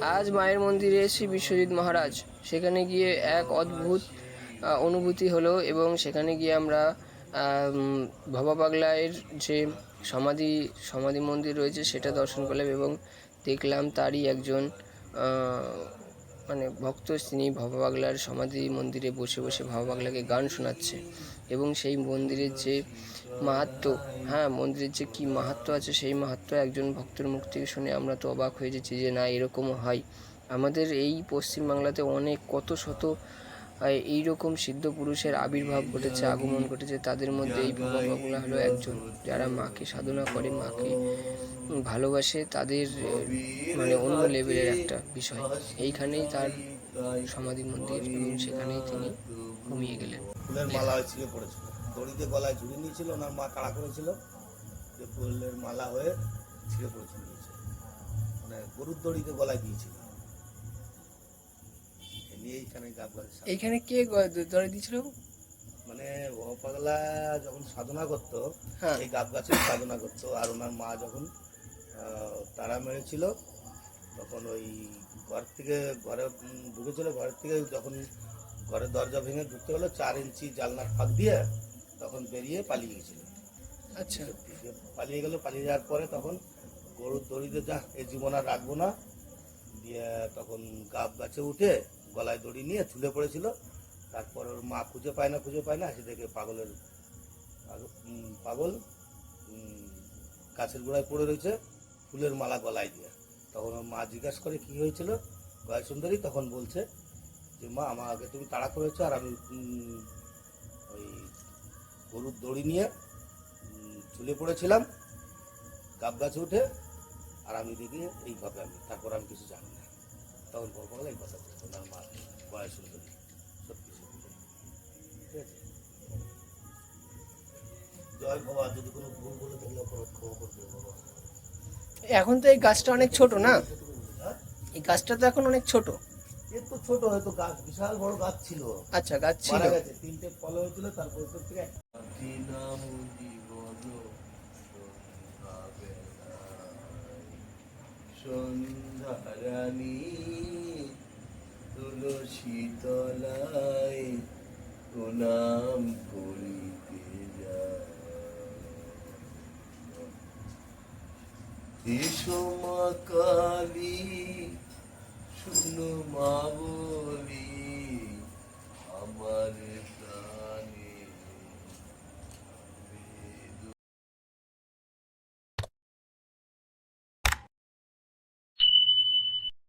আজ মায়ের মন্দিরে শ্রী বিশ্বজিৎ মহারাজ, সেখানে গিয়ে এক অদ্ভুত অনুভূতি হলো এবং সেখানে গিয়ে আমরা ভবা পাগলায়ের যে সমাধি মন্দির রয়েছে সেটা দর্শন করলাম এবং দেখলাম তারই একজন মানে ভক্ত, তিনি ভবা পাগলার সমাধি মন্দিরে বসে বসে ভবা পাগলাকে গান শোনাচ্ছে এবং সেই মন্দিরের যে মাহাত্ম্য, হ্যাঁ মন্দিরের যে কী মাহাত্ম্য আছে সেই মাহাত্ম্য একজন ভক্তের মুখ থেকে শুনে আমরা তো অবাক হয়ে যাচ্ছি যে না এরকমও হয়। আমাদের এই পশ্চিমবাংলাতে অনেক কত শত এইরকম সিদ্ধ পুরুষের আবির্ভাব ঘটেছে, আগমন ঘটেছে, তাদের মধ্যে এই ভবা পাগলা হলো একজন, যারা মাকে সাধনা করে, মাকে ভালোবাসে, তাদের মানে অন্য লেভেলের একটা বিষয়। এইখানেই তার সমাধি মন্দির এবং সেখানেই তিনি ঘুমিয়ে গেলেন। ফুলের মালা ছিঁড়ে পড়েছিল, দড়িতে গলায় ঝুড়ি নিয়েছিল, ওনার মা তাড়া করেছিল যে ফুলের মালা হয়ে ছিঁড়ে পড়েছিল, মানে গরুর দড়িতে গলায় দিয়েছিল। এইখানে কে দড়ি দিয়েছিল? মানে ভবা পাগলা যখন সাধনা করতো, হ্যাঁ, এই গাব গাছে সাধনা করতো, আর ওনার মা যখন তাড়া মেরেছিল তখন ওই ঘরে ঢুকেছিল, ঘরের থেকে যখন ঘরের দরজা ভেঙে ঢুকতে হলো 4 ইঞ্চি জানলার ফাঁক দিয়ে, তখন বেরিয়ে পালিয়ে গেছিল। আচ্ছা, পালিয়ে গেল। পালিয়ে যাওয়ার পরে তখন গরুর দড়িতে যা এই জীবন আর রাখবো না দিয়ে তখন গাব গাছে উঠে গলায় দড়ি নিয়ে ঝুলে পড়েছিল। তারপর ওর মা খুঁজে পায় না এসে দেখে পাগল গাছের গোড়ায় পড়ে রয়েছে, ফুলের মালা গলায় দিয়ে। তখন ওর মা জিজ্ঞাসা করে কি হয়েছিল, গয় সুন্দরী তখন বলছে যে মা আমাকে তুমি তাড়া করেছো, আর আমি ওই গরুর দড়ি নিয়ে ঝুলে পড়েছিলাম গাব গাছে উঠে, আর আমি দেখি এইভাবে তারপর আমি কিছু জানি না। তখন ভবা পাগলা এই কথা বলতো, ওনার মা গয় সুন্দরী। সত্যি সত্যি, ঠিক আছে। জয় বাবা, যদি কোনো ভুল বলে থাকলে অপরাধ ক্ষমা করবে বাবা। এখন তো এই গাছটা অনেক ছোট না, এই গাছটা তো এখন অনেক ছোট। এর তো ছোট, হয়তো গাছ বিশাল বড় গাছ ছিল। আচ্ছা, গাছ ছিল, মারা গেছে, 3টে ফল হয়েছিল, তারপর থেকে সন্ধ্যারানী তুলসী তলায় প্রণাম করিতে যায়। এসো মা কালী, শুনো মা গো